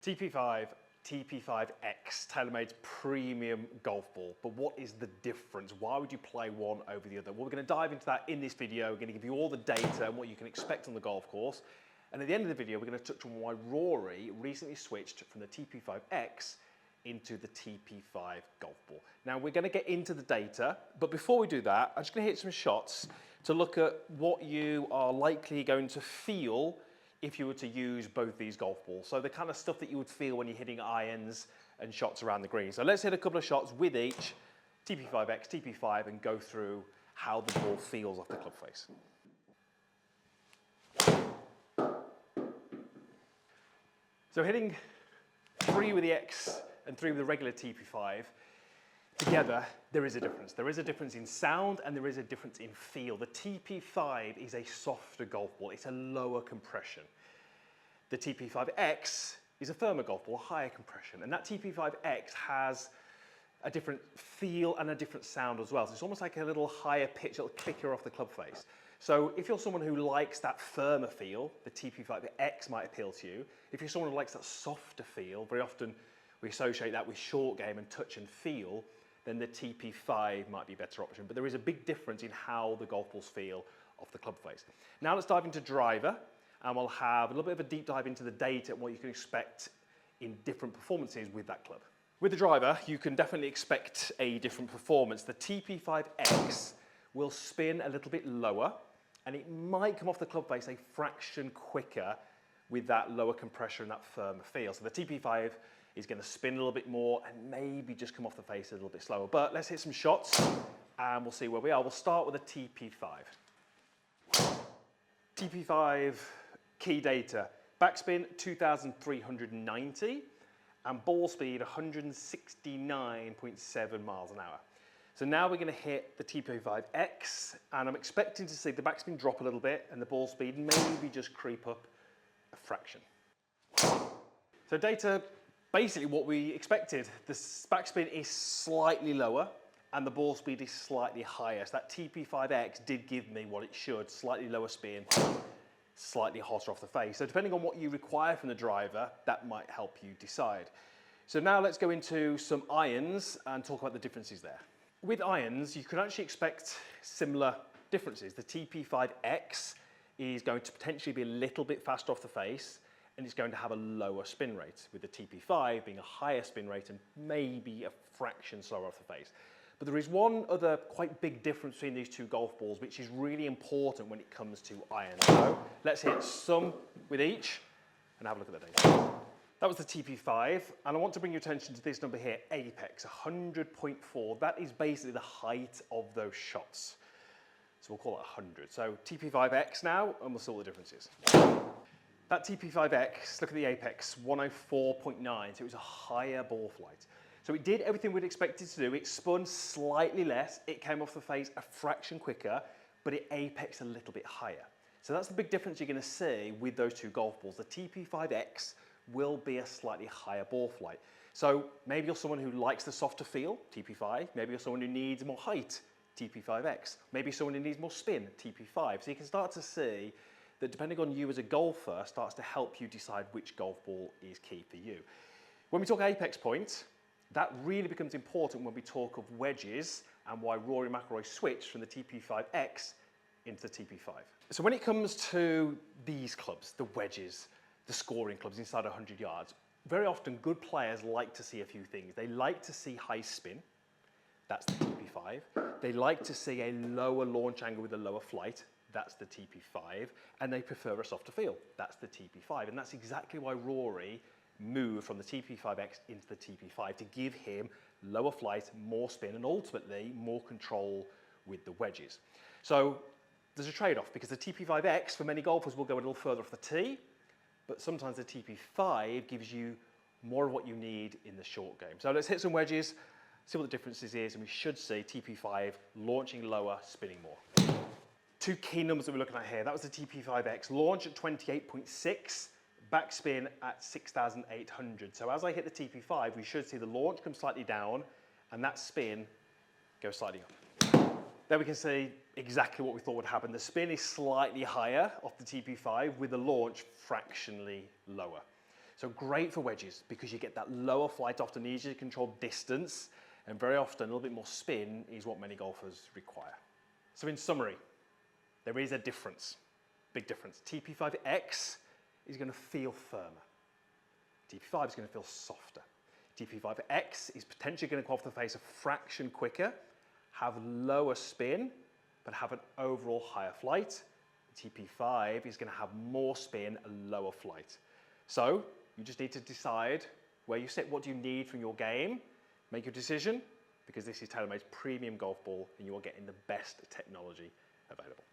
TP5, TP5x, TaylorMade's premium golf ball. But what is the difference? Why would you play one over the other? Well, we're going to dive into that in this video. We're going to give you all the data and what you can expect on the golf course. And at the end of the video, we're going to touch on why Rory recently switched from the TP5x into the TP5 golf ball. Now, we're going to get into the data, but before we do that, I'm just going to hit some shots to look at what you are likely going to feel if you were to use both these golf balls. So the kind of stuff that you would feel when you're hitting irons and shots around the green. So let's hit a couple of shots with each TP5X, TP5, and go through how the ball feels off the club face. So hitting 3 with the X and 3 with the regular TP5, together, there is a difference. There is a difference in sound and there is a difference in feel. The TP5 is a softer golf ball. It's a lower compression. The TP5X is a firmer golf ball, higher compression. And that TP5X has a different feel and a different sound as well. So it's almost like a little higher pitch, a little clicker off the club face. So if you're someone who likes that firmer feel, the TP5X might appeal to you. If you're someone who likes that softer feel, very often we associate that with short game and touch and feel, then the TP5 might be a better option. But there is a big difference in how the golf balls feel off the club face. Now let's dive into driver, and we'll have a little bit of a deep dive into the data and what you can expect in different performances with that club. With the driver, you can definitely expect a different performance. The TP5X will spin a little bit lower, and it might come off the club face a fraction quicker with that lower compression and that firmer feel. So the TP5 is going to spin a little bit more and maybe just come off the face a little bit slower. But let's hit some shots and we'll see where we are. We'll start with the TP5. TP5 key data. Backspin 2,390 and ball speed 169.7 miles an hour. So now we're going to hit the TP5X and I'm expecting to see the backspin drop a little bit and the ball speed maybe just creep up a fraction. So data, basically what we expected. The backspin is slightly lower and the ball speed is slightly higher. So that TP5X did give me what it should, slightly lower spin, slightly hotter off the face. So depending on what you require from the driver, that might help you decide. So now let's go into some irons and talk about the differences there. With irons, you can actually expect similar differences. The TP5X is going to potentially be a little bit faster off the face, and it's going to have a lower spin rate, with the TP5 being a higher spin rate and maybe a fraction slower off the face. But there is one other quite big difference between these two golf balls, which is really important when it comes to irons. So let's hit some with each and have a look at the data. That was the TP5, and I want to bring your attention to this number here, apex, 100.4. That is basically the height of those shots. So we'll call it 100. So TP5X now, and we'll see what the difference is. That TP5X, look at the apex, 104.9, so it was a higher ball flight. So it did everything we'd expect it to do. It spun slightly less, it came off the face a fraction quicker, but it apexed a little bit higher. So that's the big difference you're going to see with those two golf balls. The TP5X will be a slightly higher ball flight. So maybe you're someone who likes the softer feel, TP5. Maybe you're someone who needs more height, TP5X. Maybe someone who needs more spin, TP5. So you can start to see that depending on you as a golfer starts to help you decide which golf ball is key for you. When we talk apex points, that really becomes important when we talk of wedges and why Rory McIlroy switched from the TP5X into the TP5. So when it comes to these clubs, the wedges, the scoring clubs inside 100 yards, very often good players like to see a few things. They like to see high spin, that's the TP5. They like to see a lower launch angle with a lower flight, that's the TP5, and they prefer a softer feel, that's the TP5. And that's exactly why Rory moved from the TP5X into the TP5 to give him lower flight, more spin, and ultimately more control with the wedges. So there's a trade-off because the TP5X for many golfers will go a little further off the tee, but sometimes the TP5 gives you more of what you need in the short game. So let's hit some wedges, see what the differences is, and we should see TP5 launching lower, spinning more. Two key numbers that we're looking at here. That was the TP5X. Launch at 28.6, backspin at 6,800. So as I hit the TP5, we should see the launch come slightly down and that spin go slightly up. There we can see exactly what we thought would happen. The spin is slightly higher off the TP5 with the launch fractionally lower. So great for wedges because you get that lower flight, often easier to control distance, and very often a little bit more spin is what many golfers require. So in summary, there is a difference, big difference. TP5x is going to feel firmer. TP5 is going to feel softer. TP5x is potentially going to come off the face a fraction quicker, have lower spin, but have an overall higher flight. TP5 is going to have more spin and lower flight. So you just need to decide where you sit, what do you need from your game, make your decision, because this is TaylorMade's premium golf ball and you are getting the best technology available.